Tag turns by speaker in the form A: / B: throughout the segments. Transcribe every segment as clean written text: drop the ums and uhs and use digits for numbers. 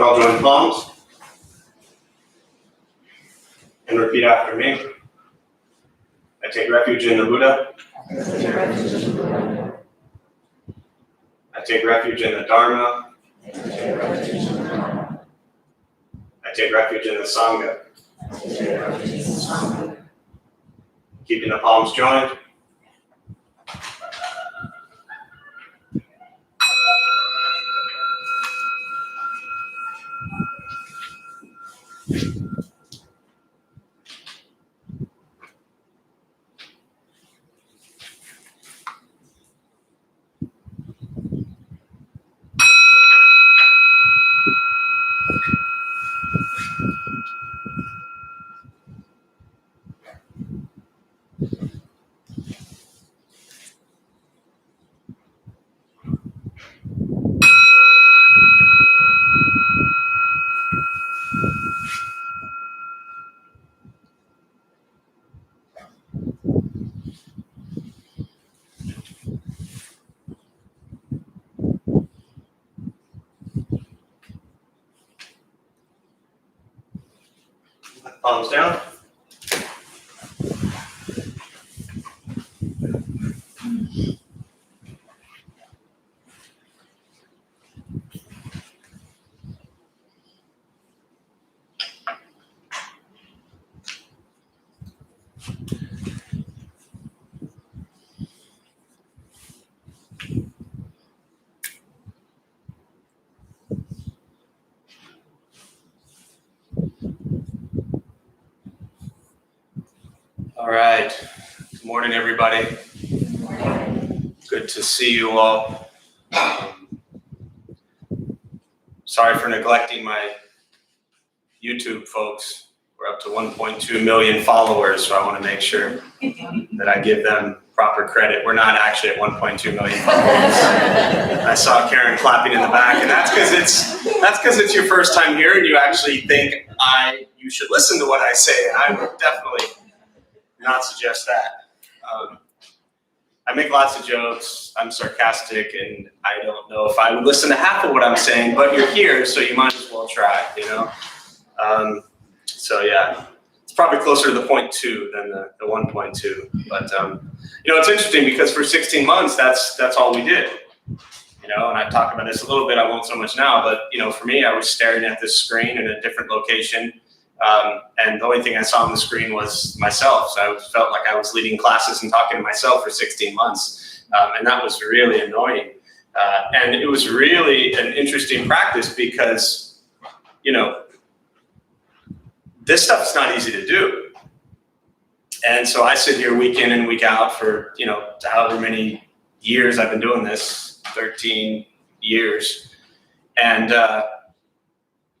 A: can all join palms and repeat after me. I take refuge in the Buddha. I take refuge in the Dharma. I take refuge in the Sangha. Keeping the palms joined. Palms down. All right. Good morning, everybody. Good to see you all. Sorry for neglecting my YouTube folks. We're up to 1.2 million followers, so I want to make sure that I give them proper credit. We're not actually at 1.2 million followers. I saw Karen clapping in the back, and that's because it's your first time here, and you actually think you should listen to what I say, and I would definitely not suggest that. I make lots of jokes, I'm sarcastic, and I don't know if I would listen to half of what I'm saying, but you're here, so you might as well try, you know? So yeah, it's probably closer to the 0.2 than the 1.2, but you know, it's interesting because for 16 months, that's all we did, you know, and I've talked about this a little bit, I won't so much now, but you know, for me, I was staring at this screen in a different location. And the only thing I saw on the screen was myself. So I felt like I was leading classes and talking to myself for 16 months. And that was really annoying. And it was really an interesting practice because, you know, this stuff's not easy to do. And so I sit here week in and week out for, you know, however many years I've been doing this, 13 years. And,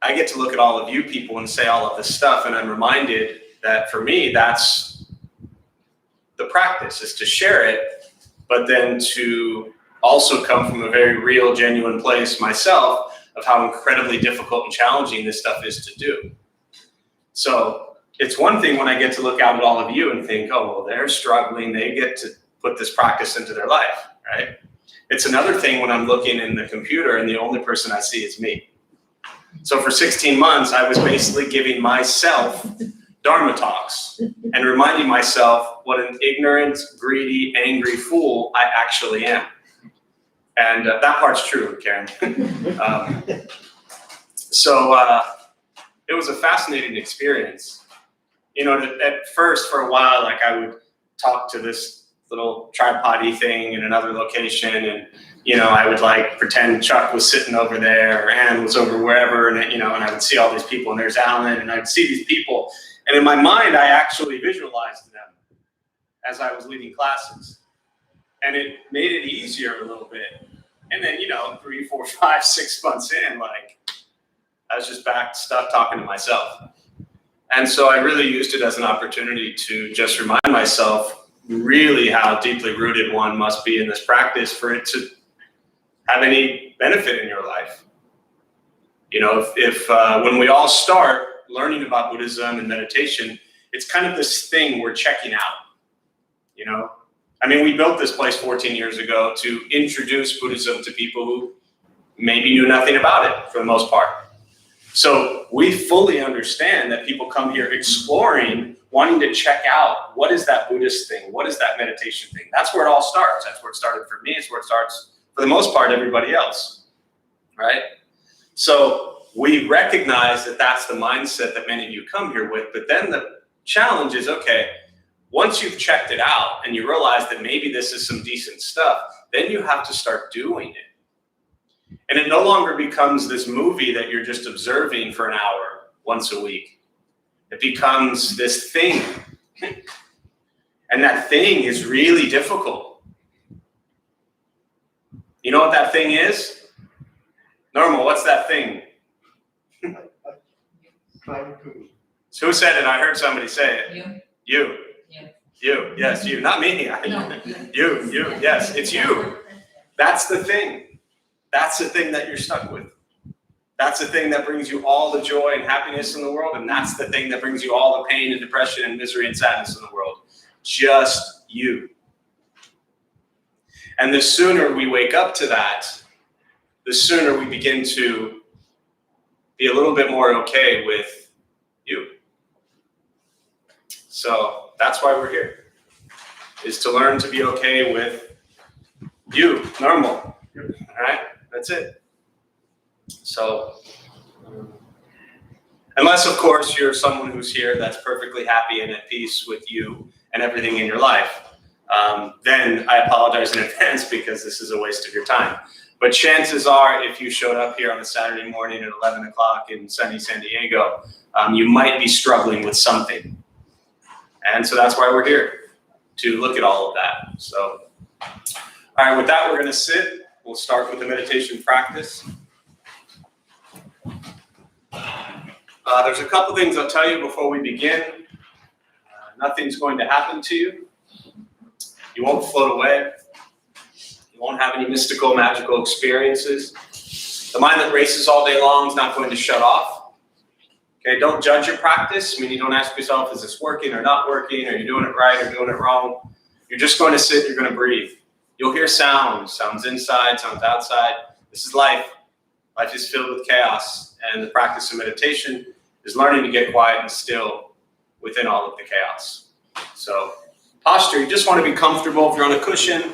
A: I get to look at all of you people and say all of this stuff, and I'm reminded that for me, that's the practice, is to share it, but then to also come from a very real, genuine place myself of how incredibly difficult and challenging this stuff is to do. So it's one thing when I get to look out at all of you and think, oh, well, they're struggling, they get to put this practice into their life, right? It's another thing when I'm looking in the computer and the only person I see is me. So for 16 months, I was basically giving myself Dharma talks and reminding myself what an ignorant, greedy, angry fool I actually am. And that part's true, Karen. So it was a fascinating experience. You know, at first, for a while, like I would talk to this little tripod-y thing in another location, and you know, I would like pretend Chuck was sitting over there or Ann was over wherever, and you know, and I would see all these people, and there's Alan, and I'd see these people, and in my mind, I actually visualized them as I was leading classes, and it made it easier a little bit. And then, you know, 3, 4, 5, 6 months in, like I was just back stuck talking to myself, and so I really used it as an opportunity to just remind myself really how deeply rooted one must be in this practice for it to have any benefit in your life. You know, if when we all start learning about Buddhism and meditation, it's kind of this thing we're checking out, you know? I mean, we built this place 14 years ago to introduce Buddhism to people who maybe knew nothing about it for the most part. So we fully understand that people come here exploring, wanting to check out, what is that Buddhist thing? What is that meditation thing? That's where it all starts. That's where it started for me. It's where it starts, for the most part, everybody else, right? So we recognize that that's the mindset that many of you come here with, but then the challenge is, okay, once you've checked it out and you realize that maybe this is some decent stuff, then you have to start doing it. And it no longer becomes this movie that you're just observing for an hour once a week. It becomes this thing. And that thing is really difficult. You know what that thing is? Normal, what's that thing? So who said it? I heard somebody say it. You. You. Yes, you. Not me. You. Yes, it's you. That's the thing. That's the thing that you're stuck with. That's the thing that brings you all the joy and happiness in the world, and that's the thing that brings you all the pain and depression and misery and sadness in the world. Just you. And the sooner we wake up to that, the sooner we begin to be a little bit more okay with you. So that's why we're here, is to learn to be okay with you, normal. All right? That's it. So, unless, of course, you're someone who's here that's perfectly happy and at peace with you and everything in your life, then I apologize in advance because this is a waste of your time. But chances are, if you showed up here on a Saturday morning at 11 o'clock in sunny San Diego, you might be struggling with something. And so that's why we're here, to look at all of that. So, all right, with that, we're going to sit. We'll start with the meditation practice. There's a couple things I'll tell you before we begin. Nothing's going to happen to you. You won't float away. You won't have any mystical, magical experiences. The mind that races all day long is not going to shut off. Okay, don't judge your practice. I mean, you don't ask yourself, is this working or not working? Are you doing it right or doing it wrong? You're just going to sit, you're going to breathe. You'll hear sounds inside, sounds outside. This is life. Life is filled with chaos, and the practice of meditation is learning to get quiet and still within all of the chaos. So, posture, you just want to be comfortable. If you're on a cushion,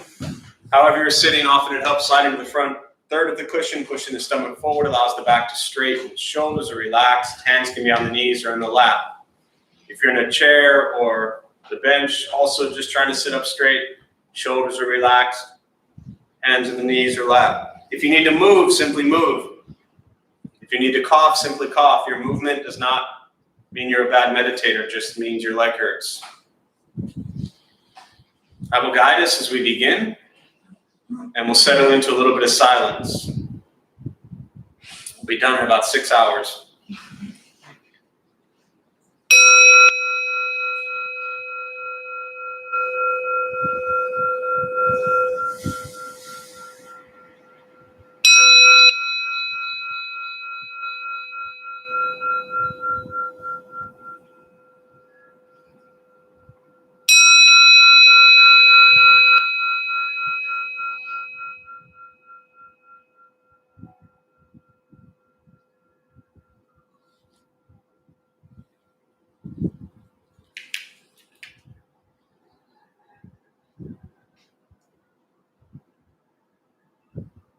A: however you're sitting, often it helps sliding to the front third of the cushion, pushing the stomach forward, allows the back to straighten. Shoulders are relaxed, hands can be on the knees or in the lap. If you're in a chair or the bench, also just trying to sit up straight, shoulders are relaxed, hands in the knees or lap. If you need to move, simply move. If you need to cough, simply cough. Your movement does not mean you're a bad meditator, it just means your leg hurts. I will guide us as we begin, and we'll settle into a little bit of silence. We'll be done in about 6 hours.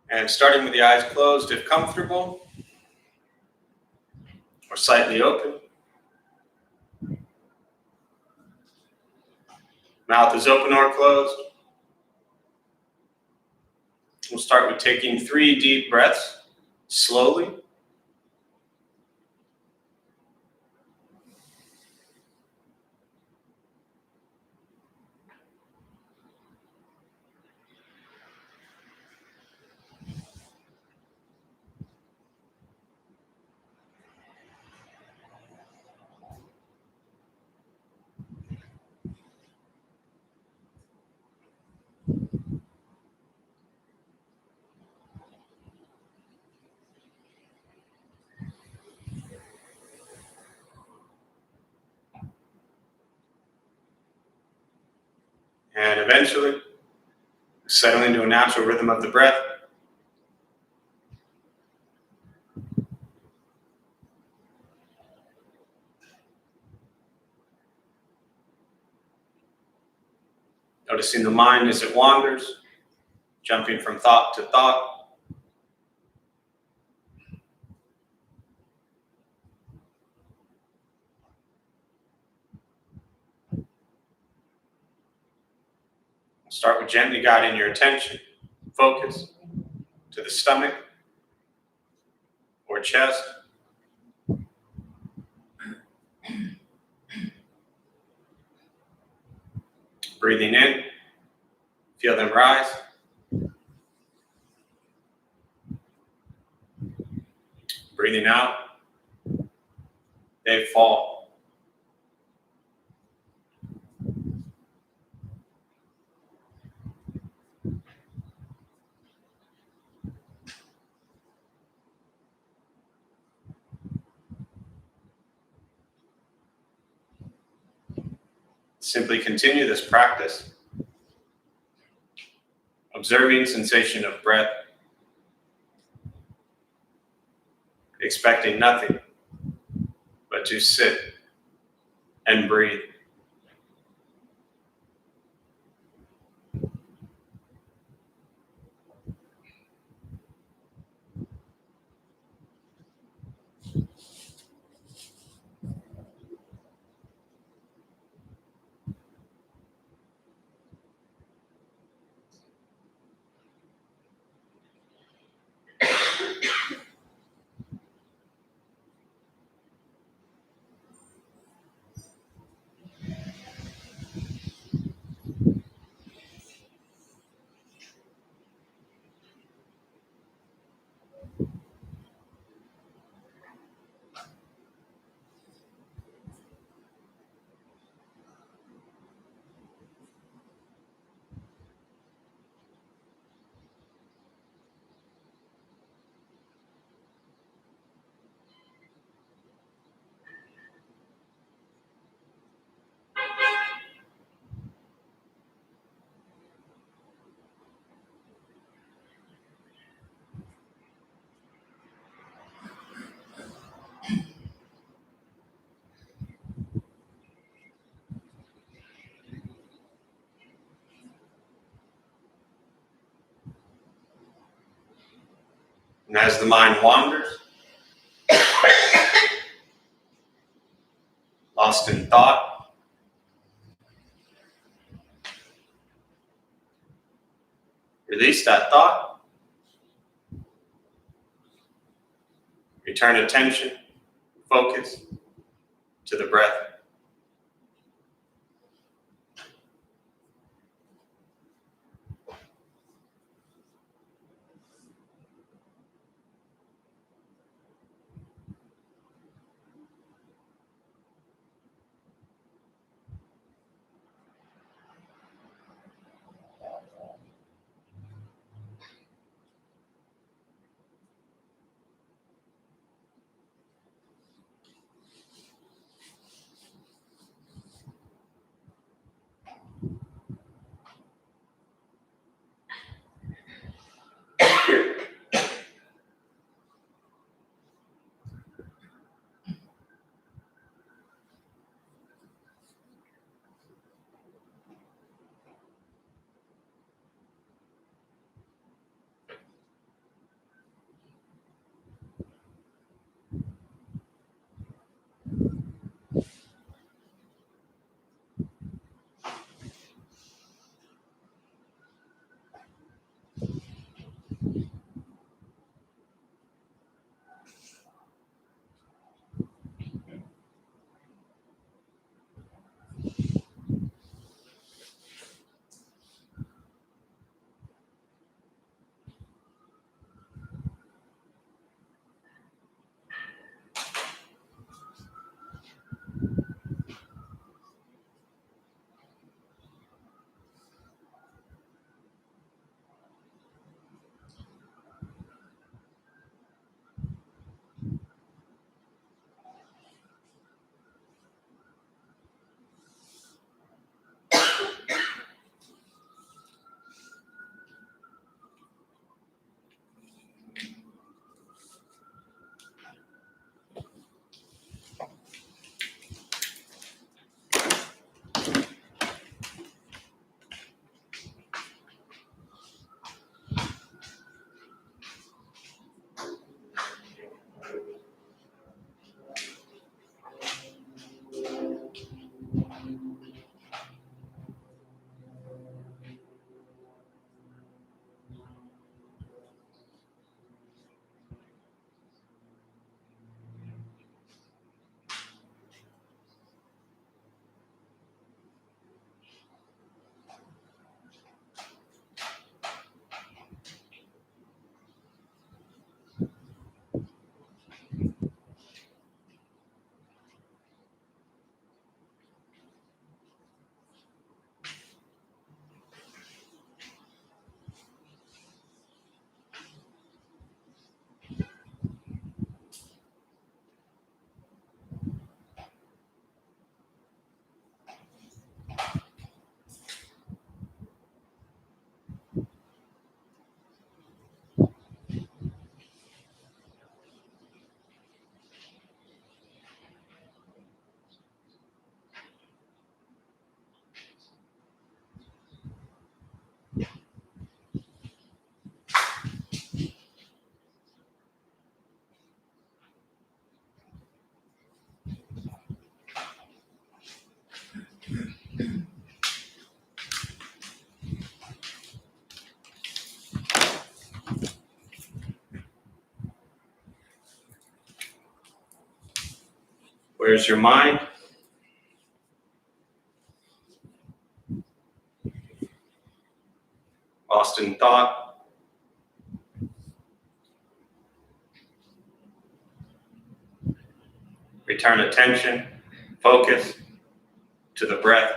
A: And starting with the eyes closed, if comfortable, or slightly open. Mouth is open or closed. We'll start with taking 3 deep breaths, slowly. And eventually, settle into a natural rhythm of the breath. Noticing the mind as it wanders, jumping from thought to thought. Start with gently guiding your attention, focus to the stomach or chest. Breathing in, feel them rise. Breathing out, they fall. Simply continue this practice, observing sensation of breath, expecting nothing but to sit and breathe. And as the mind wanders, lost in thought, release that thought. Return attention, focus to the breath. Where's your mind? Lost in thought? Return attention, focus to the breath.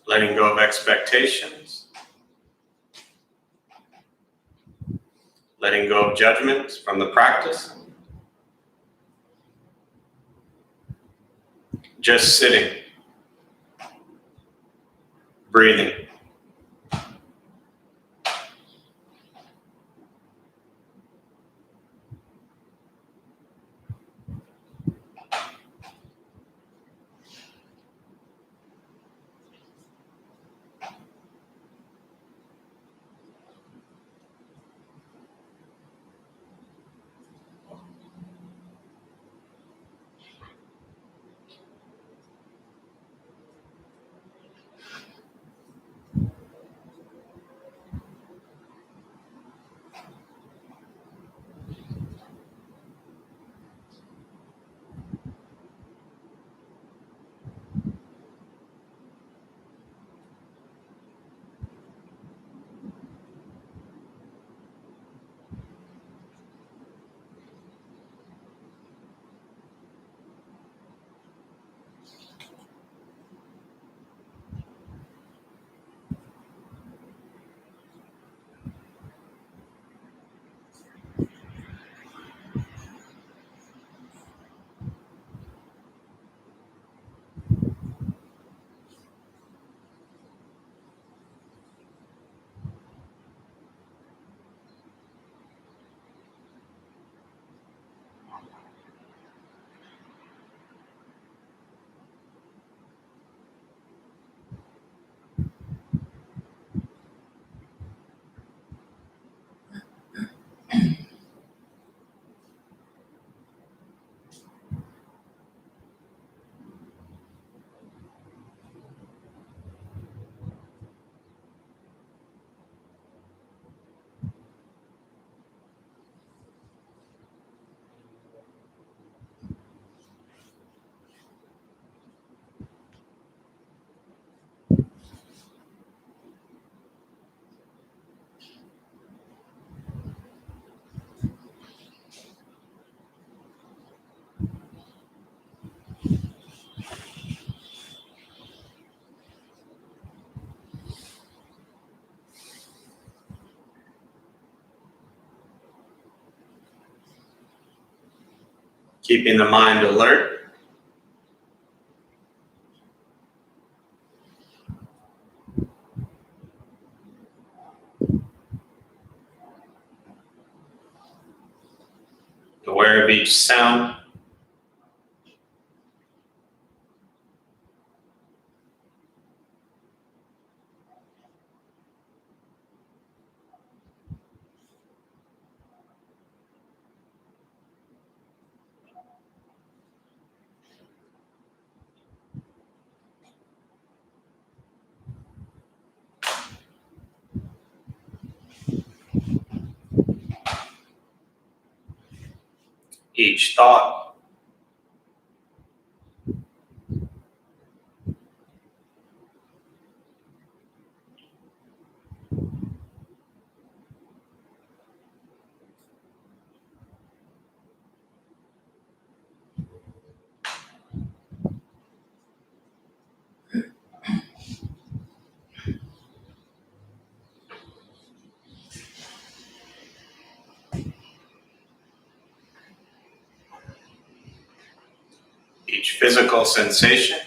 A: Letting go of expectations. Letting go of judgments from the practice. Just sitting. Breathing. Keeping the mind alert. Aware of each sound. each thought, each physical sensation,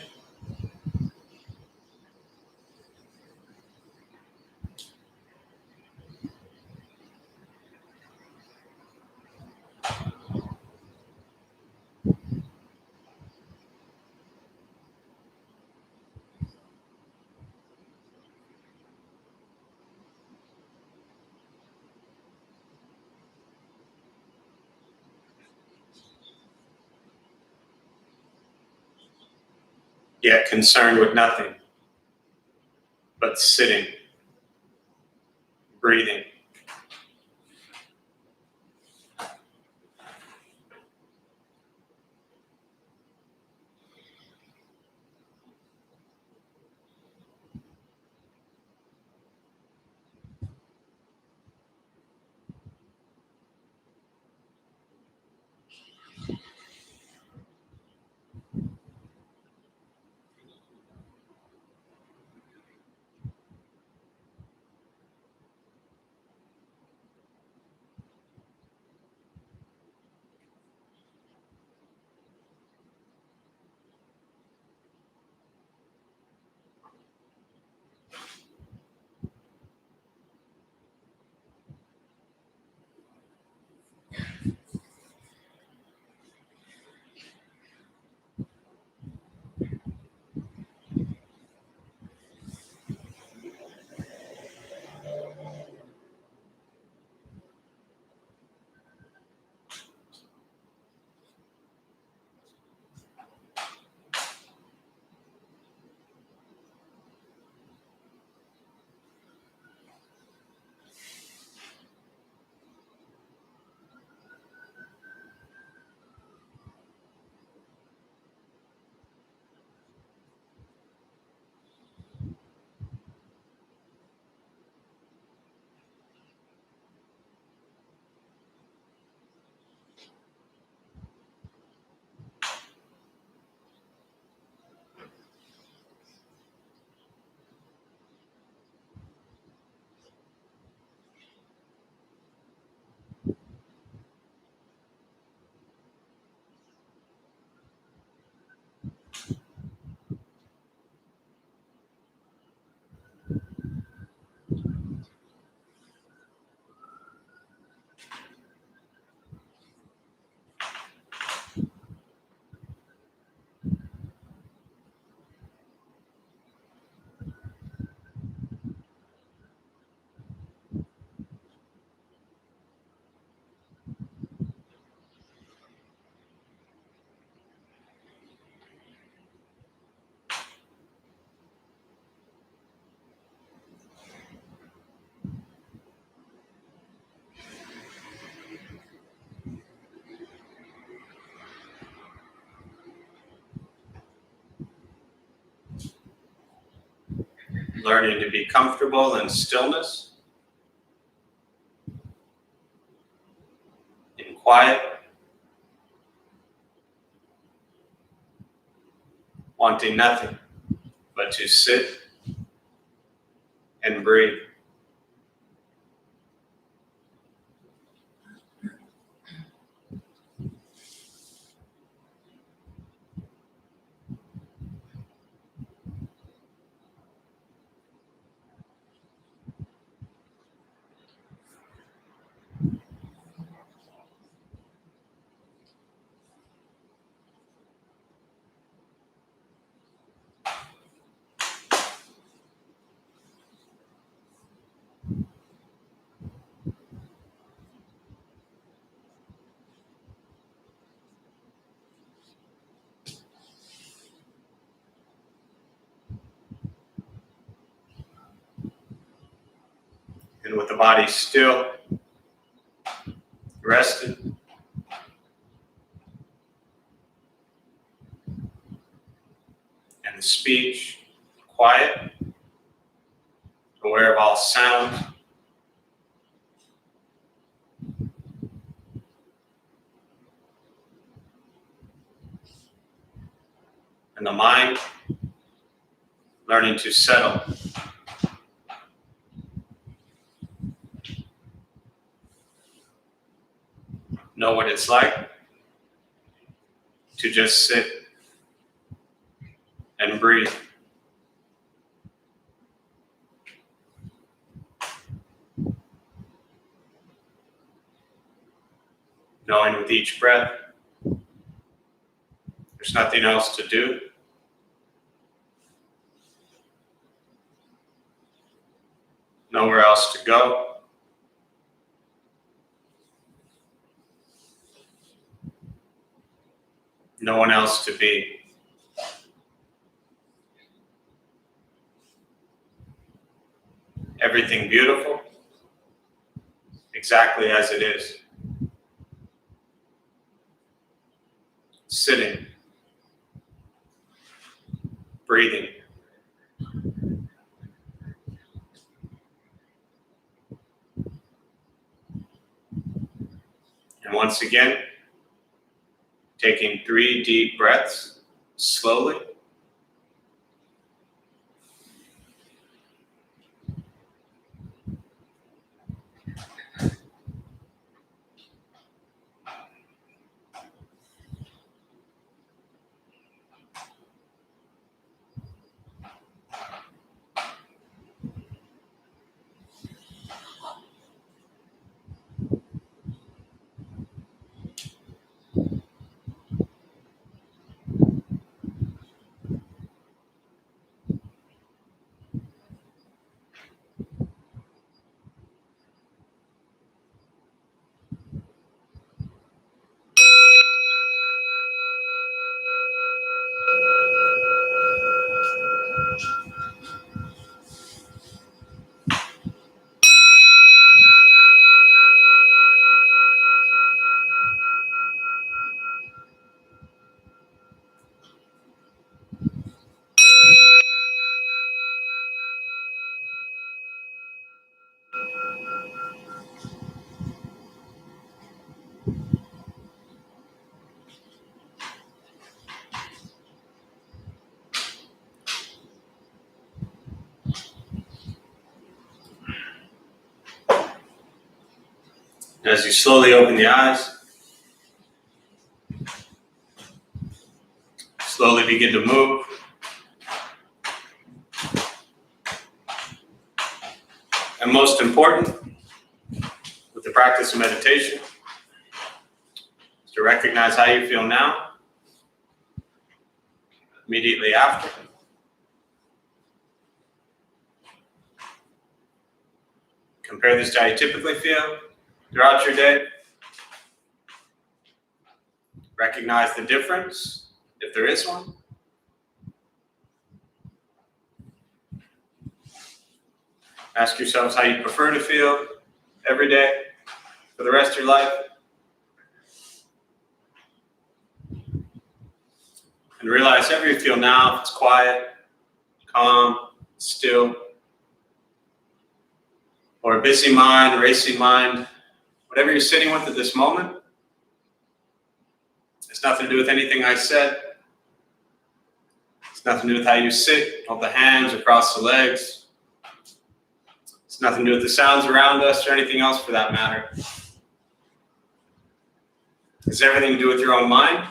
A: yet concerned with nothing but sitting, breathing. Learning to be comfortable in stillness, in quiet, wanting nothing but to sit and breathe. And with the body still, rested, speech, quiet, aware of all sound. And the mind learning to settle. Know what it's like to just sit and breathe. Knowing with each breath, there's nothing else to do. Nowhere else to go. No one else to be. Everything beautiful, exactly as it is. Sitting, breathing. And once again, taking 3 deep breaths, slowly. As you slowly open the eyes, slowly begin to move. And most important, with the practice of meditation, is to recognize how you feel now, immediately after. Compare this to how you typically feel throughout your day. Recognize the difference, if there is one. Ask yourselves how you prefer to feel every day for the rest of your life. And realize however you feel now, if it's quiet, calm, still, or a busy mind, a racing mind, whatever you're sitting with at this moment, it's nothing to do with anything I said. It's nothing to do with how you sit, hold the hands across the legs. It's nothing to do with the sounds around us or anything else for that matter. It's everything to do with your own mind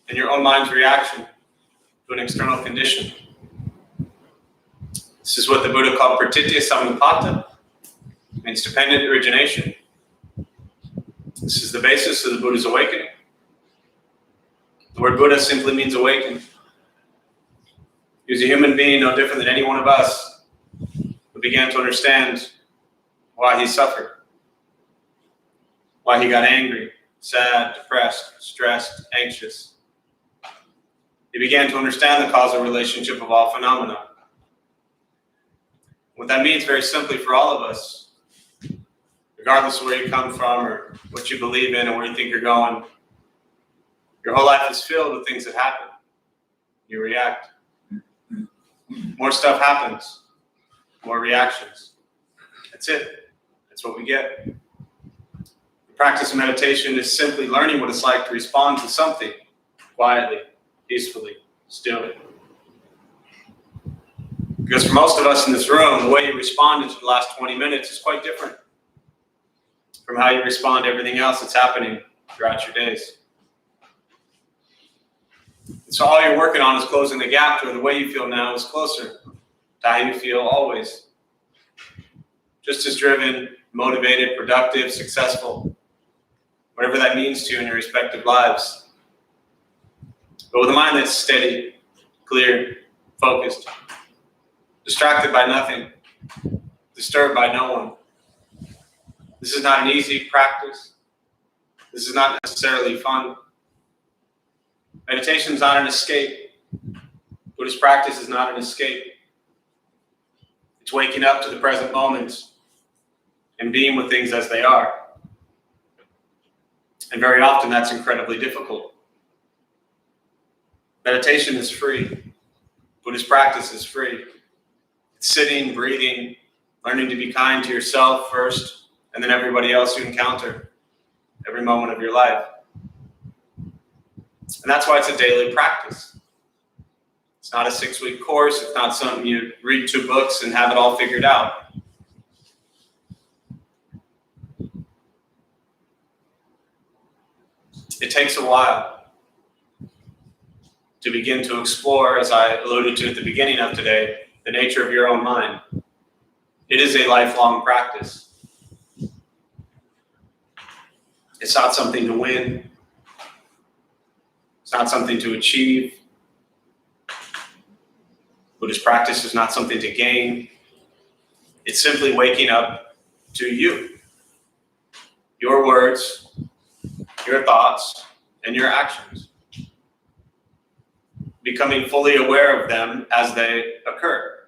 A: and your own mind's reaction to an external condition. This is what the Buddha called pratitya samutpata, means dependent origination. This is the basis of the Buddha's awakening. The word Buddha simply means awakened. He was a human being no different than any one of us who began to understand why he suffered, why he got angry, sad, depressed, stressed, anxious. He began to understand the causal relationship of all phenomena. What that means very simply for all of us, regardless of where you come from or what you believe in or where you think you're going, your whole life is filled with things that happen. you react. More stuff happens, more reactions. That's it. That's what we get. The practice of meditation is simply learning what it's like to respond to something quietly, peacefully, still. Because for most of us in this room, the way you responded to the last 20 minutes is quite different from how you respond to everything else that's happening throughout your days. So all you're working on is closing the gap to the way you feel now is closer to how you feel always. Just as driven, motivated, productive, successful, whatever that means to you in your respective lives. But with a mind that's steady, clear, focused, distracted by nothing, disturbed by no one. This is not an easy practice. This is not necessarily fun. Meditation is not an escape. Buddhist practice is not an escape. It's waking up to the present moment and being with things as they are. And very often that's incredibly difficult. Meditation is free. Buddhist practice is free. It's sitting, breathing, learning to be kind to yourself first, and then everybody else you encounter every moment of your life. And that's why it's a daily practice. It's not a 6-week course. It's not something you read 2 books and have it all figured out. It takes a while to begin to explore, as I alluded to at the beginning of today, the nature of your own mind. It is a lifelong practice. It's not something to win. It's not something to achieve. Buddhist practice is not something to gain. It's simply waking up to you, your words, your thoughts, and your actions. Becoming fully aware of them as they occur.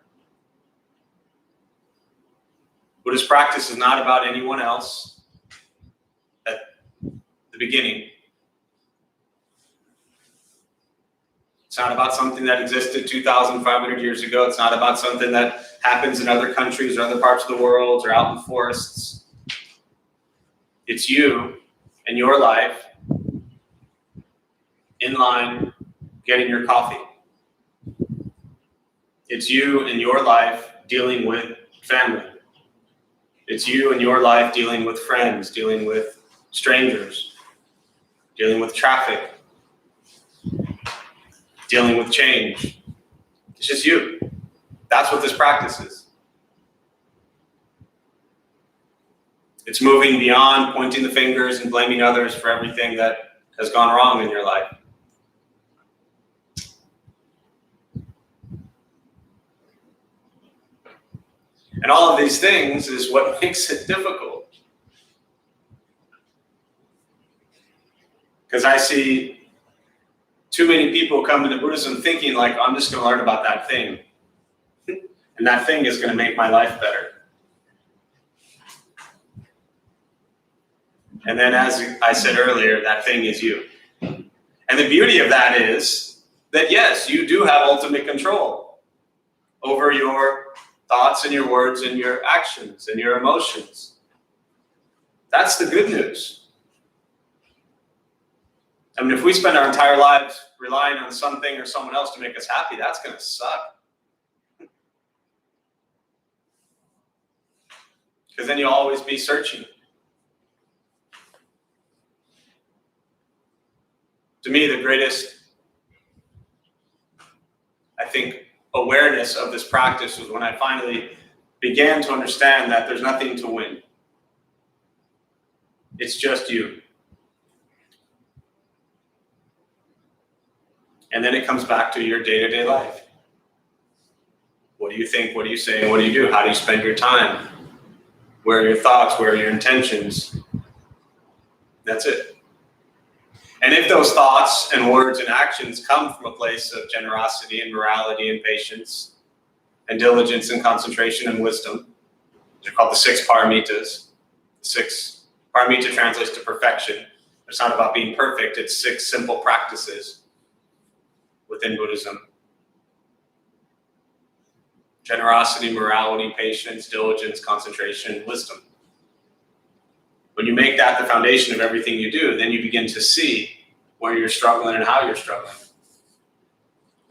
A: Buddhist practice is not about anyone else at the beginning. It's not about something that existed 2,500 years ago. It's not about something that happens in other countries or other parts of the world or out in forests. It's you and your life in line getting your coffee. It's you and your life dealing with family. It's you and your life dealing with friends, dealing with strangers, dealing with traffic, dealing with change. It's just you. That's what this practice is. It's moving beyond pointing the fingers and blaming others for everything that has gone wrong in your life. And all of these things is what makes it difficult. Because I see too many people come into Buddhism thinking like, I'm just going to learn about that thing. And that thing is going to make my life better. And then as I said earlier, that thing is you. And the beauty of that is that yes, you do have ultimate control over your thoughts and your words and your actions and your emotions. That's the good news. I mean, if we spend our entire lives relying on something or someone else to make us happy, that's going to suck. Because then you'll always be searching. To me, the greatest, I think, awareness of this practice was when I finally began to understand that there's nothing to win. It's just you. And then it comes back to your day-to-day life. What do you think? What do you say? What do you do? How do you spend your time? Where are your thoughts? Where are your intentions? That's it. And if those thoughts and words and actions come from a place of generosity and morality and patience and diligence and concentration and wisdom, they're called the 6 paramitas. 6 paramita translates to perfection. It's not about being perfect. It's 6 simple practices within Buddhism Generosity, morality, patience, diligence, concentration, wisdom. When you make that the foundation of everything you do, then you begin to see where you're struggling and how you're struggling.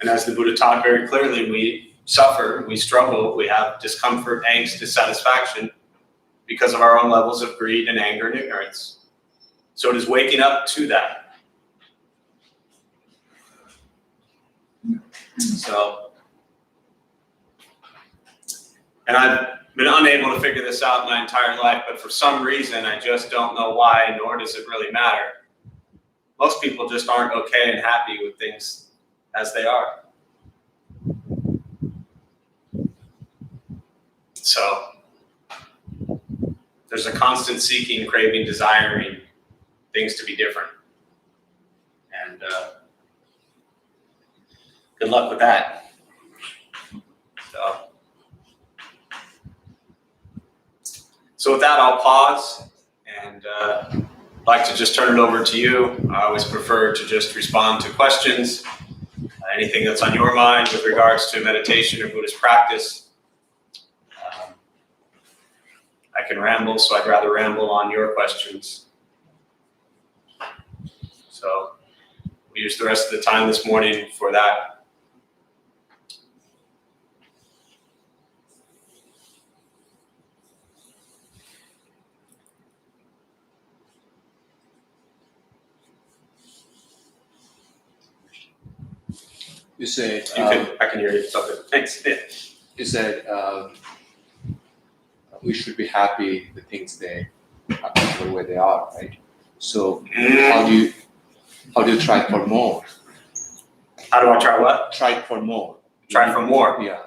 A: And as the Buddha taught very clearly, we suffer, we struggle, we have discomfort, angst, dissatisfaction because of our own levels of greed and anger and ignorance. So it is waking up to that. So, and I've been unable to figure this out my entire life, but for some reason, I just don't know why, nor does it really matter. Most people just aren't okay and happy with things as they are. So, there's a constant seeking, craving, desiring things to be different. And good luck with that. So with that, I'll pause and like to just turn it over to you. I always prefer to just respond to questions, anything that's on your mind with regards to meditation or Buddhist practice. I can ramble, so I'd rather ramble on your questions. So we use the rest of the time this morning for that.
B: You said
A: I can hear you. It's okay. Thanks. Yeah.
B: You said we should be happy the things they are the way they are, right? So how do you try for more?
A: How do I try what?
B: Try for more.
A: Try for more.
B: Yeah.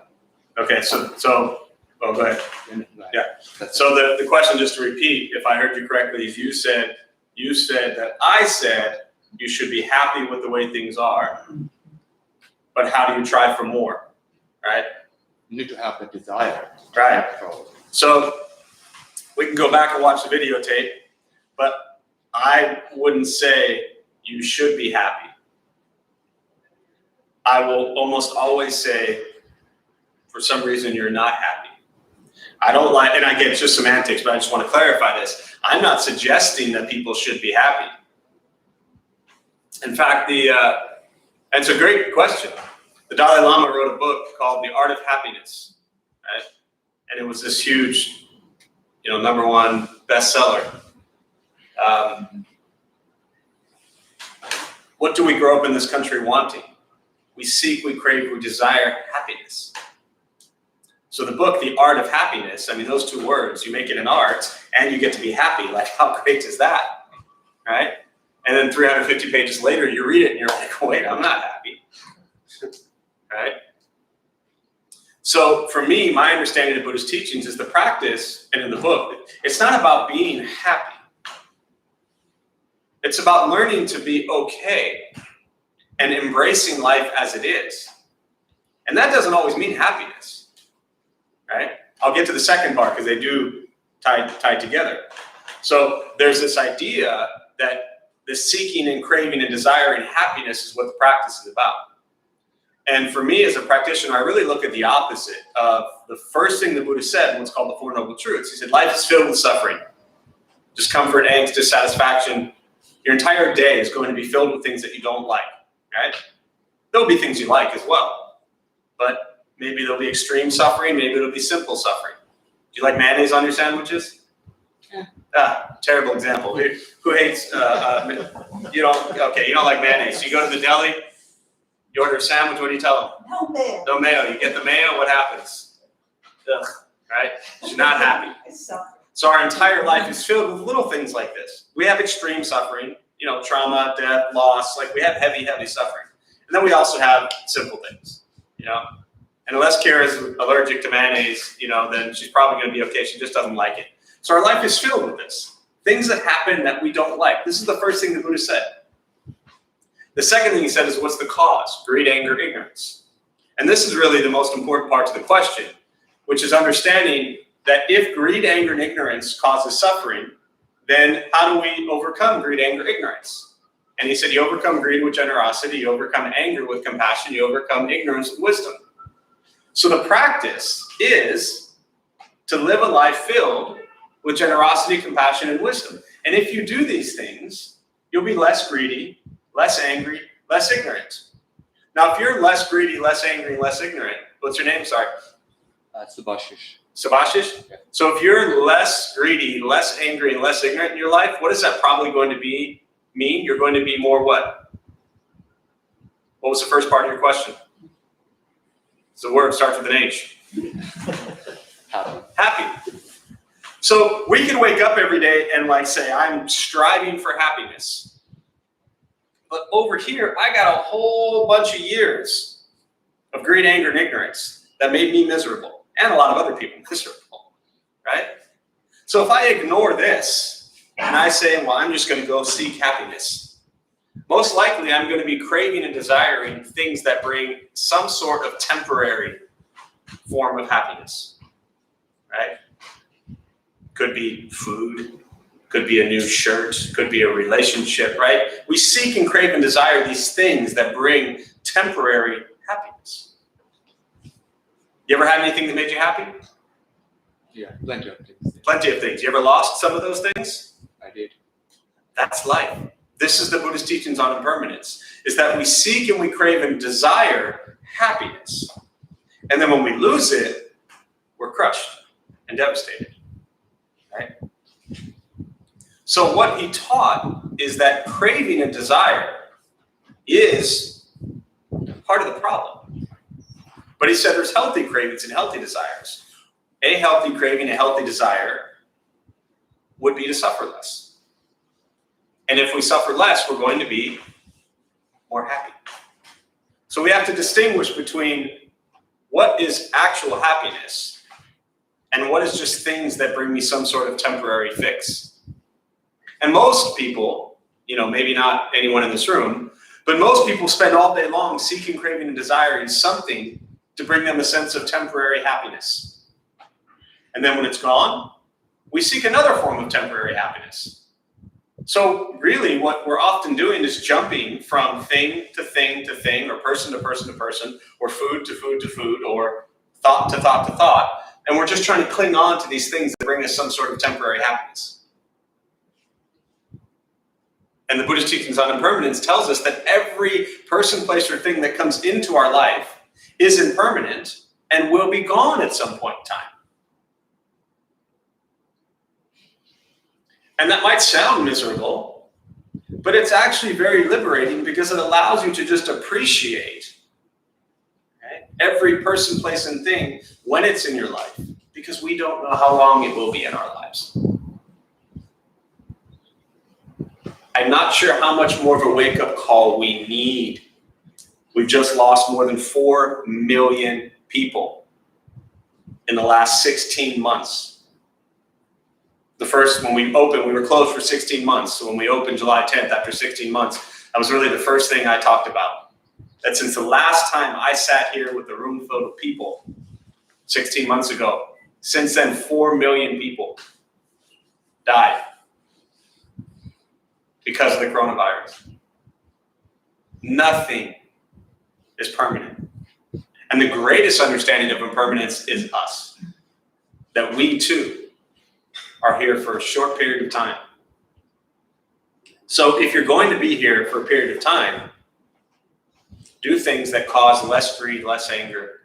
A: Okay. So oh, go ahead.
B: Right.
A: Yeah. So the question, just to repeat, if I heard you correctly, is you said that I said you should be happy with the way things are, but how do you try for more, right?
B: You need to have the desire.
A: Right. So we can go back and watch the videotape, but I wouldn't say you should be happy. I will almost always say, for some reason, you're not happy. I don't like, and I get it's just semantics, but I just want to clarify this. I'm not suggesting that people should be happy. In fact, it's a great question. The Dalai Lama wrote a book called The Art of Happiness, right? And it was this huge, #1 bestseller. What do we grow up in this country wanting? We seek, we crave, we desire happiness. So the book, The Art of Happiness, those two words, you make it an art and you get to be happy. Like, how great is that, right? And then 350 pages later, you read it and you're like, wait, I'm not happy, right? So for me, my understanding of Buddhist teachings is the practice, and in the book, it's not about being happy. It's about learning to be okay and embracing life as it is. And that doesn't always mean happiness, right? I'll get to the second part because they do tie together. So there's this idea that the seeking and craving and desiring happiness is what the practice is about. And for me as a practitioner, I really look at the opposite of the first thing the Buddha said, what's called the Four Noble Truths. He said, life is filled with suffering, discomfort, angst, dissatisfaction. Your entire day is going to be filled with things that you don't like, right? There'll be things you like as well, but maybe there'll be extreme suffering, maybe it'll be simple suffering. Do you like mayonnaise on your sandwiches? Yeah. Terrible example. Who hates, you don't like mayonnaise. So you go to the deli, you order a sandwich, what do you tell them?
C: No mayo.
A: No mayo. You get the mayo, what happens? Ugh, right? You're not happy. So our entire life is filled with little things like this. We have extreme suffering, trauma, death, loss, like we have heavy, heavy suffering. And then we also have simple things, And unless Kara's allergic to mayonnaise, then she's probably going to be okay. She just doesn't like it. So our life is filled with this. Things that happen that we don't like. This is the first thing the Buddha said. The second thing he said is, what's the cause? Greed, anger, ignorance. And this is really the most important part to the question, which is understanding that if greed, anger, and ignorance causes suffering, then how do we overcome greed, anger, ignorance? And he said, you overcome greed with generosity, you overcome anger with compassion, you overcome ignorance with wisdom. So the practice is to live a life filled with generosity, compassion, and wisdom. And if you do these things, you'll be less greedy, less angry, less ignorant. Now, if you're less greedy, less angry, and less ignorant, what's your name? Sorry.
B: Subhashish.
A: Subhashish?
B: Yeah.
A: So if you're less greedy, less angry, and less ignorant in your life, what is that probably going to mean? You're going to be more what? What was the first part of your question? It's a word, starts with an H.
B: Happy.
A: Happy. So we can wake up every day and like say, I'm striving for happiness. But over here, I got a whole bunch of years of greed, anger, and ignorance that made me miserable, and a lot of other people miserable, right? So if I ignore this and I say, well, I'm just going to go seek happiness, most likely I'm going to be craving and desiring things that bring some sort of temporary form of happiness, right? Could be food, could be a new shirt, could be a relationship, right? We seek and crave and desire these things that bring temporary happiness. You ever had anything that made you happy?
B: Yeah, plenty of things.
A: Plenty of things. You ever lost some of those things?
B: I did.
A: That's life. This is the Buddhist teachings on impermanence, is that we seek and we crave and desire happiness. And then when we lose it, we're crushed and devastated, right? So what he taught is that craving and desire is part of the problem. But he said there's healthy cravings and healthy desires. A healthy craving, a healthy desire would be to suffer less. And if we suffer less, we're going to be more happy. So we have to distinguish between what is actual happiness and what is just things that bring me some sort of temporary fix. And most people, maybe not anyone in this room, but most people spend all day long seeking, craving, and desiring something to bring them a sense of temporary happiness. And then when it's gone, we seek another form of temporary happiness. So really what we're often doing is jumping from thing to thing to thing, or person to person to person, or food to food to food, or thought to thought to thought. And we're just trying to cling on to these things that bring us some sort of temporary happiness. And the Buddhist teachings on impermanence tells us that every person, place, or thing that comes into our life is impermanent and will be gone at some point in time. And that might sound miserable, but it's actually very liberating because it allows you to just appreciate every person, place, and thing when it's in your life, because we don't know how long it will be in our lives. I'm not sure how much more of a wake-up call we need. We've just lost more than 4 million people in the last 16 months. When we opened, we were closed for 16 months. So when we opened July 10th, after 16 months, that was really the first thing I talked about. That since the last time I sat here with a room filled of people, 16 months ago, since then, 4 million people died because of the coronavirus. Nothing is permanent. And the greatest understanding of impermanence is us. That we too are here for a short period of time. So if you're going to be here for a period of time, do things that cause less greed, less anger,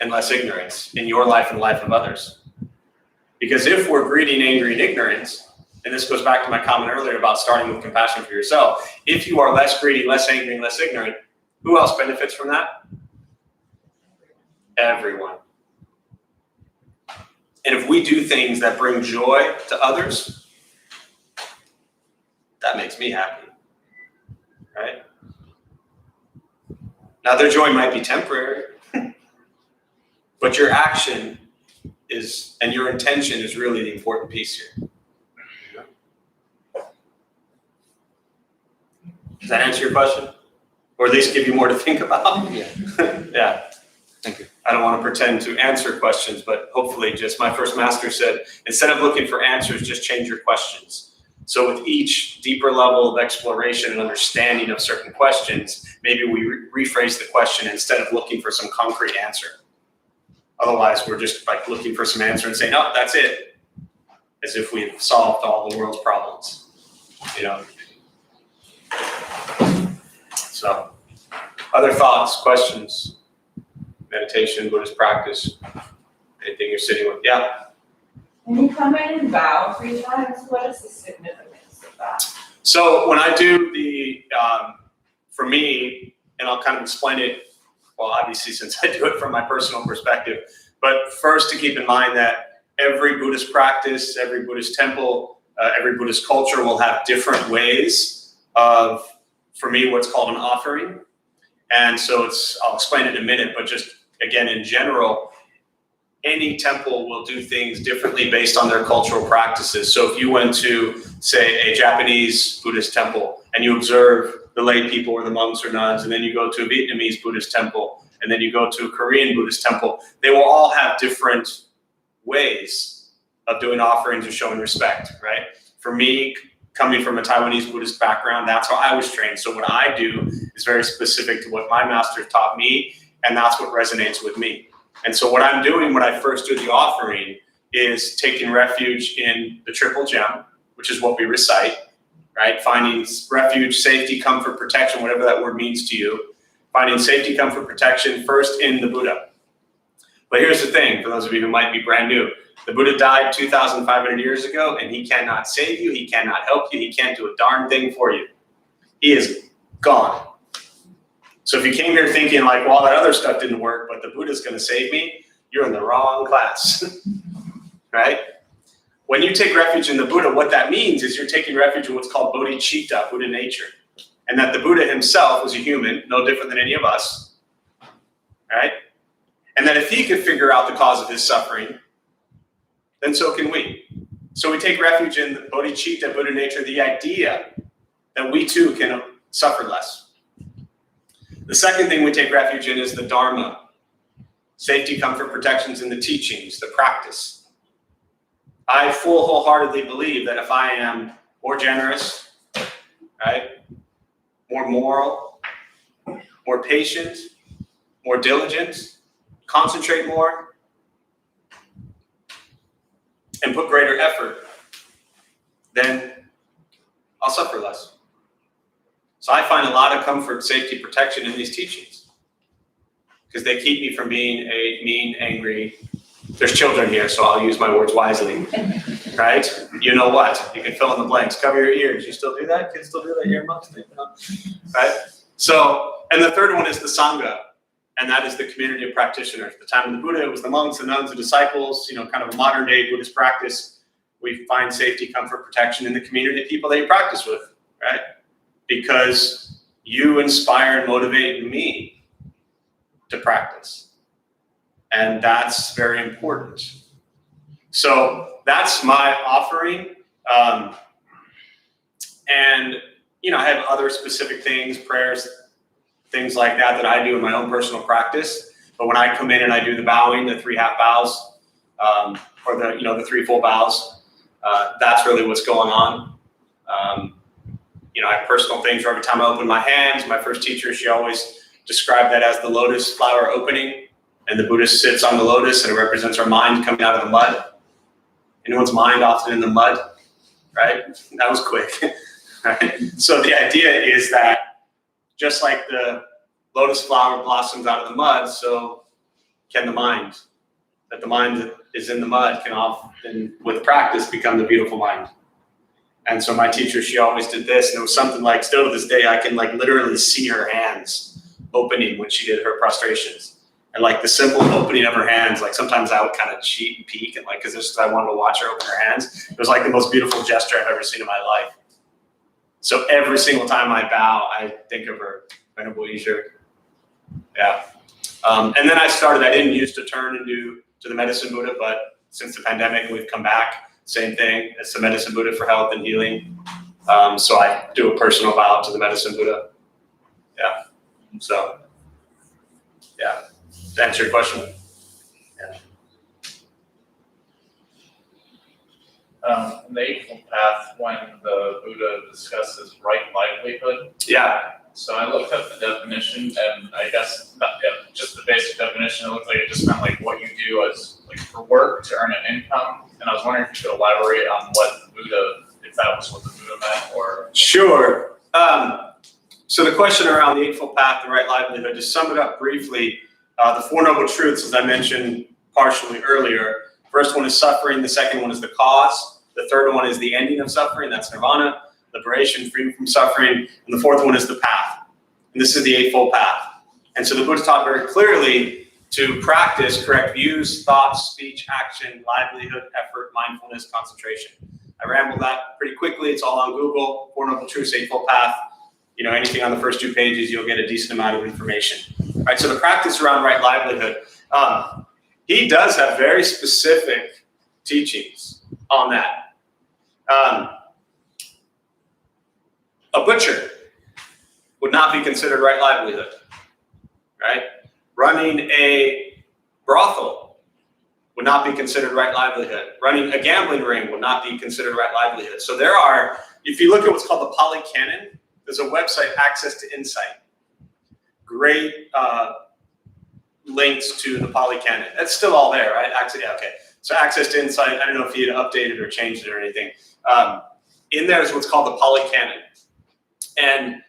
A: and less ignorance in your life and the life of others. Because if we're greedy, angry, and ignorant, and this goes back to my comment earlier about starting with compassion for yourself, if you are less greedy, less angry, and less ignorant, who else benefits from that? Everyone. And if we do things that bring joy to others, that makes me happy, right? Now, their joy might be temporary, but your action is, and your intention is really the important piece here. Does that answer your question? Or at least give you more to think about?
B: Yeah.
A: Yeah.
B: Thank you.
A: I don't want to pretend to answer questions, but hopefully just my first master said, instead of looking for answers, just change your questions. So with each deeper level of exploration and understanding of certain questions, maybe we rephrase the question instead of looking for some concrete answer. Otherwise, we're just like looking for some answer and saying, "No, that's it," as if we've solved all the world's problems. You know. So, other thoughts, questions, meditation, Buddhist practice, anything you're sitting with? Yeah.
C: Can you come in and bow 3 times? What is the significance of that?
A: So when I do the, for me, and I'll kind of explain it, well, obviously since I do it from my personal perspective, but first to keep in mind that every Buddhist practice, every Buddhist temple, every Buddhist culture will have different ways of, for me, what's called an offering. And so I'll explain it in a minute, but just again, in general, any temple will do things differently based on their cultural practices. So if you went to, say, a Japanese Buddhist temple and you observe the lay people or the monks or nuns, and then you go to a Vietnamese Buddhist temple, and then you go to a Korean Buddhist temple, they will all have different ways of doing offerings or showing respect, right? For me, coming from a Taiwanese Buddhist background, that's how I was trained. So what I do is very specific to what my master taught me, and that's what resonates with me. And so what I'm doing when I first do the offering is taking refuge in the triple gem, which is what we recite, right? Finding refuge, safety, comfort, protection, whatever that word means to you. Finding safety, comfort, protection first in the Buddha. But here's the thing, for those of you who might be brand new. The Buddha died 2,500 years ago, and he cannot save you, he cannot help you, he can't do a darn thing for you. He is gone. So if you came here thinking like, well, that other stuff didn't work, but the Buddha's going to save me, you're in the wrong class, right? When you take refuge in the Buddha, what that means is you're taking refuge in what's called bodhicitta, Buddha nature, and that the Buddha himself was a human, no different than any of us, right? And that if he could figure out the cause of his suffering, then so can we. So we take refuge in the bodhicitta, Buddha nature, the idea that we too can suffer less. The second thing we take refuge in is the Dharma, safety, comfort, protections in the teachings, the practice. I wholeheartedly believe that if I am more generous, right, more moral, more patient, more diligent, concentrate more, and put greater effort, then I'll suffer less. So I find a lot of comfort, safety, protection in these teachings because they keep me from being a mean, angry. There's children here, so I'll use my words wisely, right? You know what? You can fill in the blanks. Cover your ears. You still do that? Kids still do that? Earmuffs thing, right? So, and the third one is the Sangha, and that is the community of practitioners. At the time of the Buddha, it was the monks, the nuns, the disciples, kind of a modern day Buddhist practice. We find safety, comfort, protection in the community of people that you practice with, right? Because you inspire and motivate me to practice. And that's very important. So that's my offering. And, I have other specific things, prayers, things like that I do in my own personal practice. But when I come in and I do the bowing, the 3 half bows, or the 3 full bows, that's really what's going on. I have personal things where every time I open my hands, my first teacher, she always described that as the lotus flower opening, and the Buddha sits on the lotus and it represents our mind coming out of the mud. Anyone's mind often in the mud, right? That was quick, right? So the idea is that just like the lotus flower blossoms out of the mud, so can the mind. That the mind that is in the mud can often, with practice, become the beautiful mind. And so my teacher, she always did this, and it was something like, still to this day, I can literally see her hands opening when she did her prostrations. And the simple opening of her hands, sometimes I would kind of cheat and peek, and because this is I wanted to watch her open her hands. It was the most beautiful gesture I've ever seen in my life. So every single time I bow, I think of her, Venerable Isha. Yeah. And then I didn't used to turn to the Medicine Buddha, but since the pandemic, we've come back. Same thing, it's the Medicine Buddha for health and healing. So I do a personal bow to the Medicine Buddha. Yeah. So, yeah. To answer your question. Yeah.
D: In the Eightfold Path, when the Buddha discusses right livelihood.
A: Yeah.
D: So I looked up the definition, and I guess just the basic definition, it looked like it just meant like what you do as like for work to earn an income. And I was wondering if you could elaborate on what Buddha, if that was what the Buddha meant, or.
A: Sure. So the question around the Eightfold Path, the right livelihood, to sum it up briefly, the Four Noble Truths, as I mentioned partially earlier. First one is suffering. The second one is the cause. The third one is the ending of suffering. That's nirvana, liberation, freedom from suffering. And the fourth one is the path. And this is the Eightfold Path. And so the Buddha taught very clearly to practice correct views, thoughts, speech, action, livelihood, effort, mindfulness, concentration. I rambled that pretty quickly. It's all on Google. Four Noble Truths, Eightfold Path. You know, anything on the first 2 pages, you'll get a decent amount of information. All right, so the practice around right livelihood. He does have very specific teachings on that. A butcher would not be considered right livelihood, right? Running a brothel would not be considered right livelihood. Running a gambling ring would not be considered right livelihood. So there are, if you look at what's called the Pali Canon, there's a website, Access to Insight. Great links to the Pali Canon. That's still all there, right? Yeah, okay. So Access to Insight, I don't know if he had updated or changed it or anything. In there is what's called the Pali Canon. And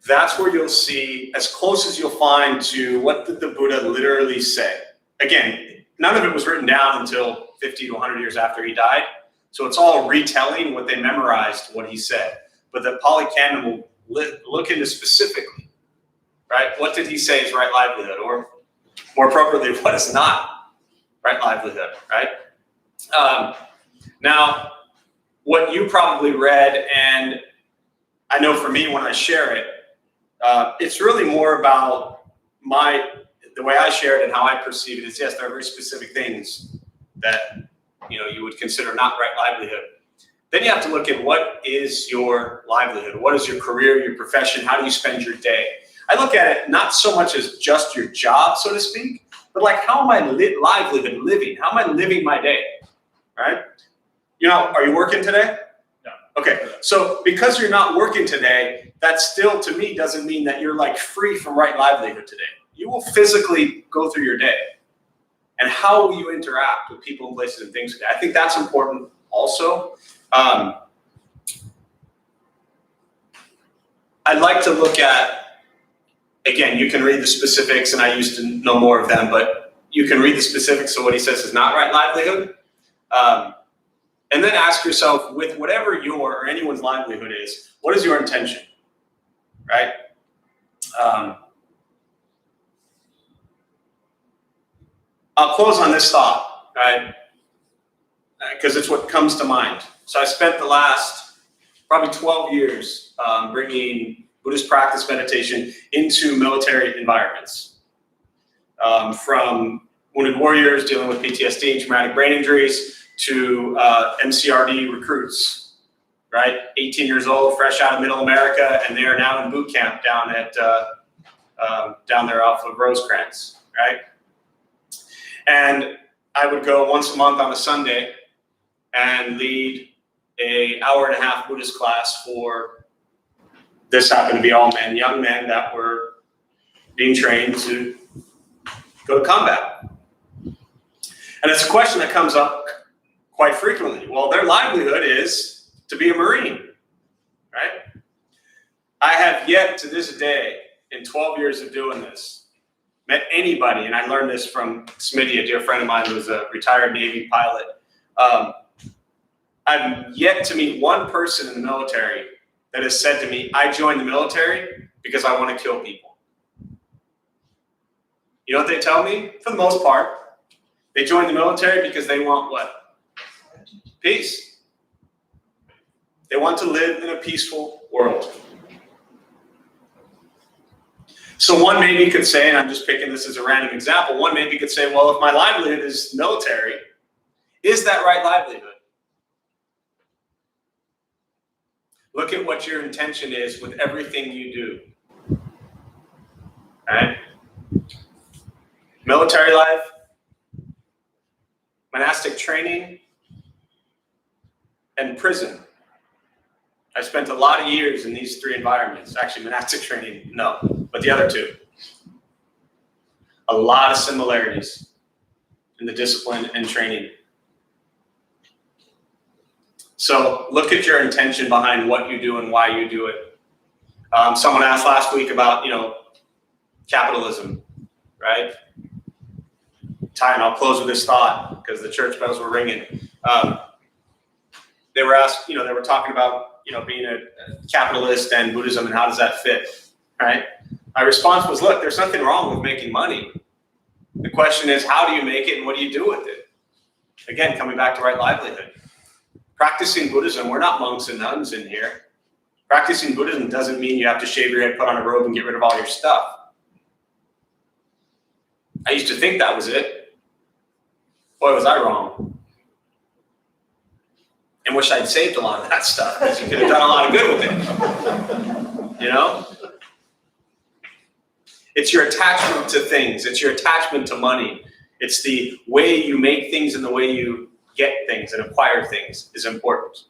A: that's where you'll see as close as you'll find to what did the Buddha literally say. Again, none of it was written down until 50 to 100 years after he died. So it's all retelling what they memorized, what he said. But the Pali Canon will look into specifically, right? What did he say is right livelihood? Or more appropriately, what is not right livelihood, right? Now, what you probably read, and I know for me when I share it, it's really more about the way I share it and how I perceive it is, yes, there are very specific things that, you know, you would consider not right livelihood. Then you have to look at what is your livelihood? What is your career, your profession? How do you spend your day? I look at it not so much as just your job, so to speak, but like how am I living? How am I living my day, right? You know, are you working today?
D: No.
A: Okay, so because you're not working today, that still to me doesn't mean that you're like free from right livelihood today. You will physically go through your day. And how will you interact with people and places and things today? I think that's important also. I'd like to look at, again, you can read the specifics, and I used to know more of them, but you can read the specifics of what he says is not right livelihood. And then ask yourself, with whatever your or anyone's livelihood is, what is your intention, right? I'll close on this thought, right? Because it's what comes to mind. So I spent the last probably 12 years bringing Buddhist practice meditation into military environments. From wounded warriors dealing with PTSD and traumatic brain injuries to MCRD recruits, right? 18 years old, fresh out of middle America, and they are now in boot camp down at down there off of Rosecrans, right? And I would go once a month on a Sunday and lead an hour-and-a-half Buddhist class for, this happened to be all men, young men that were being trained to go to combat. And it's a question that comes up quite frequently. Well, their livelihood is to be a Marine, right? I have yet to this day, in 12 years of doing this, met anybody, and I learned this from Smitty, a dear friend of mine who was a retired Navy pilot. I've yet to meet one person in the military that has said to me, I joined the military because I want to kill people. You know what they tell me? For the most part, they join the military because they want what? Peace. They want to live in a peaceful world. So one maybe could say, and I'm just picking this as a random example, one maybe could say, well, if my livelihood is military, is that right livelihood? Look at what your intention is with everything you do. Right? Military life, monastic training, and prison. I spent a lot of years in these three environments. Actually, monastic training, no, but the other two. a lot of similarities in the discipline and training. So look at your intention behind what you do and why you do it. Someone asked last week about, capitalism, right? Ty, and I'll close with this thought because the church bells were ringing. They were asked, they were talking about, being a capitalist and Buddhism and how does that fit, right? My response was, look, there's nothing wrong with making money. The question is, how do you make it and what do you do with it? Again, coming back to right livelihood. Practicing Buddhism, we're not monks and nuns in here. Practicing Buddhism doesn't mean you have to shave your head, put on a robe, and get rid of all your stuff. I used to think that was it. Boy, was I wrong. And wish I'd saved a lot of that stuff, because you could have done a lot of good with it. It's your attachment to things. It's your attachment to money. It's the way you make things and the way you get things and acquire things is important.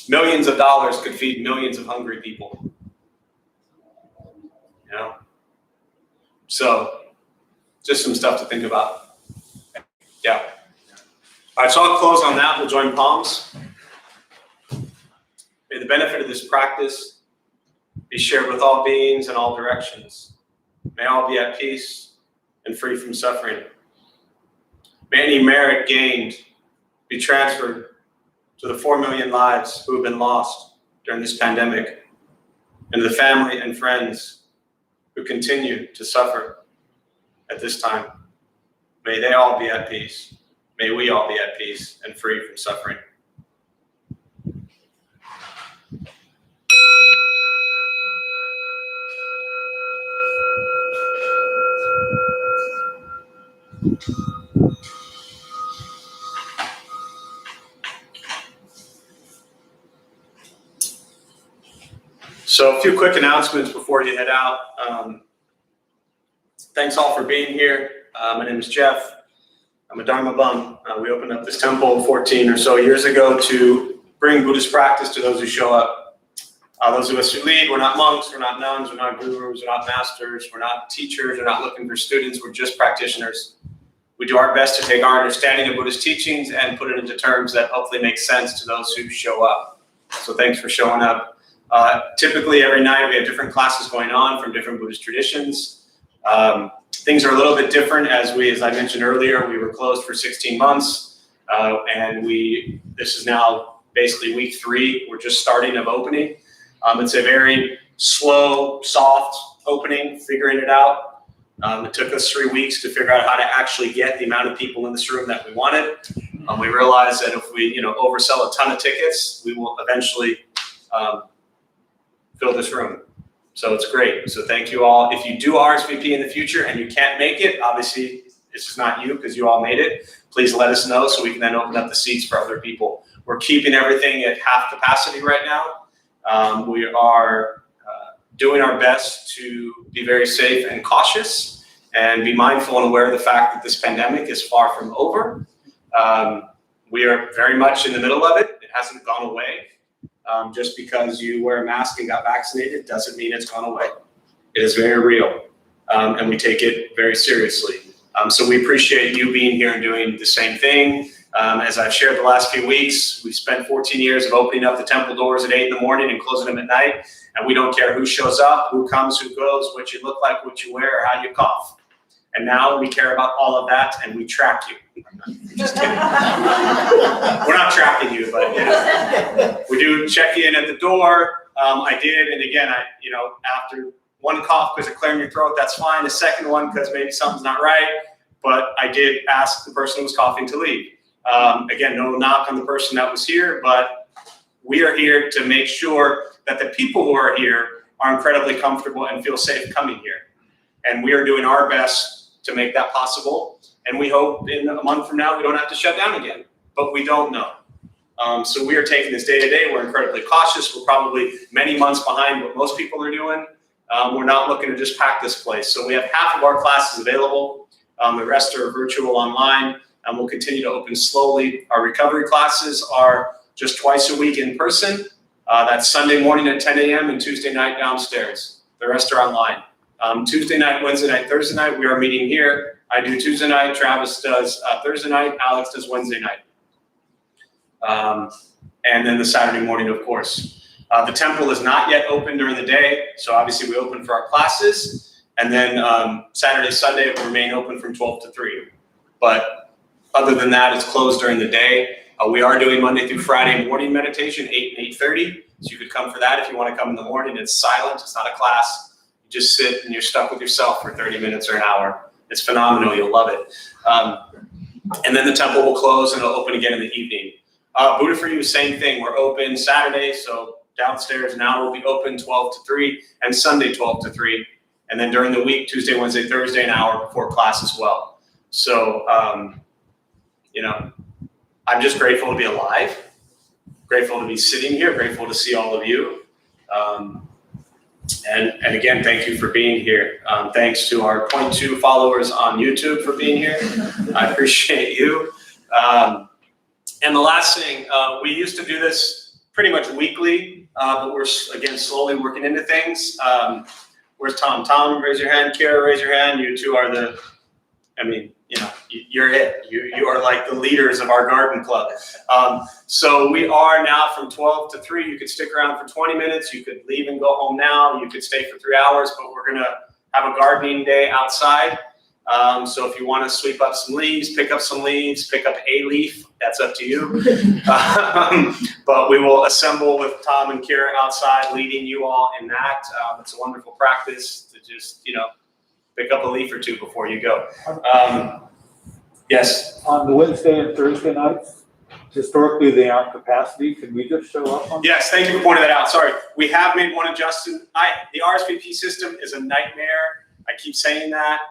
A: Millions of dollars could feed millions of hungry people. So, just some stuff to think about. Yeah. All right, so I'll close on that. We'll join palms. May the benefit of this practice be shared with all beings in all directions. May all be at peace and free from suffering. May any merit gained be transferred to the 4 million lives who have been lost during this pandemic, and to the family and friends who continue to suffer at this time. May they all be at peace. May we all be at peace and free from suffering. So a few quick announcements before you head out. Thanks all for being here. My name is Jeff. I'm a Dharma bum. We opened up this temple 14 or so years ago to bring Buddhist practice to those who show up. Those of us who lead, we're not monks, we're not nuns, we're not gurus, we're not masters, we're not teachers, we're not looking for students, we're just practitioners. We do our best to take our understanding of Buddhist teachings and put it into terms that hopefully make sense to those who show up. So thanks for showing up. Typically every night we have different classes going on from different Buddhist traditions. Things are a little bit different as I mentioned earlier, we were closed for 16 months and this is now basically week 3. We're just starting of opening. It's a very slow, soft opening, figuring it out. It took us 3 weeks to figure out how to actually get the amount of people in this room that we wanted. We realized that if we oversell a ton of tickets, we will eventually fill this room. So it's great. So thank you all. If you do RSVP in the future and you can't make it, obviously this is not you because you all made it. Please let us know so we can then open up the seats for other people. We're keeping everything at half capacity right now. We are doing our best to be very safe and cautious and be mindful and aware of the fact that this pandemic is far from over. We are very much in the middle of it. It hasn't gone away. Just because you wear a mask and got vaccinated doesn't mean it's gone away. It is very real, and we take it very seriously. So we appreciate you being here and doing the same thing. As I've shared the last few weeks, we've spent 14 years of opening up the temple doors at 8 in the morning and closing them at night, and we don't care who shows up, who comes, who goes, what you look like, what you wear, or how you cough. And now we care about all of that, and we track you. I'm just kidding. We're not tracking you, but we do check in at the door. I did, and again, after one cough because of clearing your throat, that's fine. The second one because maybe something's not right, but I did ask the person who was coughing to leave. Again, no knock on the person that was here, but we are here to make sure that the people who are here are incredibly comfortable and feel safe coming here. And we are doing our best to make that possible. And we hope in a month from now, we don't have to shut down again, but we don't know. So we are taking this day to day. We're incredibly cautious. We're probably many months behind what most people are doing. We're not looking to just pack this place. So we have half of our classes available. The rest are virtual online, and we'll continue to open slowly. Our recovery classes are just twice a week in person. That's Sunday morning at 10 a.m. and Tuesday night downstairs. The rest are online. Tuesday night, Wednesday night, Thursday night, we are meeting here. I do Tuesday night, Travis does Thursday night, Alex does Wednesday night. And then the Saturday morning, of course. The temple is not yet open during the day, so obviously we open for our classes. And then Saturday, Sunday will remain open from 12 to 3. But other than that, it's closed during the day. We are doing Monday through Friday morning meditation, 8 and 8:30. So you could come for that if you want to come in the morning. It's silent, it's not a class. You just sit and you're stuck with yourself for 30 minutes or an hour. It's phenomenal, you'll love it. And then the temple will close and it'll open again in the evening. Buddha for You, same thing. We're open Saturday, so downstairs now will be open 12 to 3 and Sunday 12 to 3. And then during the week, Tuesday, Wednesday, Thursday, an hour before class as well. So, you know, I'm just grateful to be alive, grateful to be sitting here, grateful to see all of you. And again, thank you for being here. Thanks to our 0.2 followers on YouTube for being here. I appreciate you. And the last thing, we used to do this pretty much weekly, but we're, again, slowly working into things. Where's Tom? Tom, raise your hand. Kara, raise your hand. You two are the, I mean, you know, you're it. You are like the leaders of our garden club. So we are now from 12 to 3. You could stick around for 20 minutes. You could leave and go home now. You could stay for 3 hours, but we're going to have a gardening day outside. So if you want to sweep up some leaves, pick up some leaves, pick up a leaf, that's up to you. But we will assemble with Tom and Kira outside, leading you all in that. It's a wonderful practice to just, you know, pick up a leaf or two before you go. Yes?
E: On the Wednesday and Thursday nights, historically they aren't capacity. Can we just show up on?
A: Yes, thank you for pointing that out. Sorry. We have made one adjustment. The RSVP system is a nightmare. I keep saying that.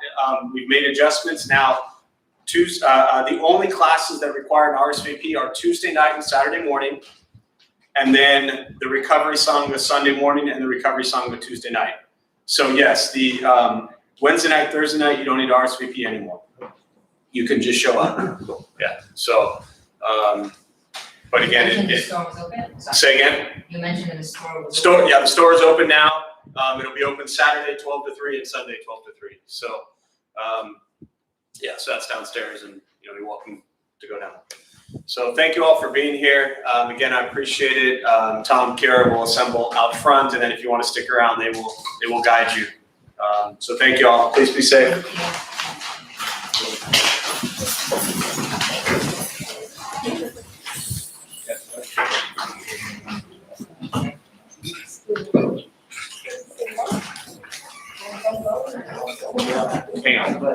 A: We've made adjustments. Now, the only classes that require an RSVP are Tuesday night and Saturday morning, and then the recovery song was Sunday morning and the recovery song was Tuesday night. So yes, the Wednesday night, Thursday night, you don't need RSVP anymore. You can just show up. Yeah. So, but again,
F: You mentioned the store was open?
A: say again.
F: You mentioned the store was
A: Store,
F: open.
A: yeah, the store is open now. It'll be open Saturday 12 to 3 and Sunday 12 to 3. So, yeah, so that's downstairs, and you know, you're welcome to go down. So thank you all for being here. Again, I appreciate it. Tom, Kara will assemble out front, and then if you want to stick around, they will guide you. So thank you all. Please be safe. Hang on.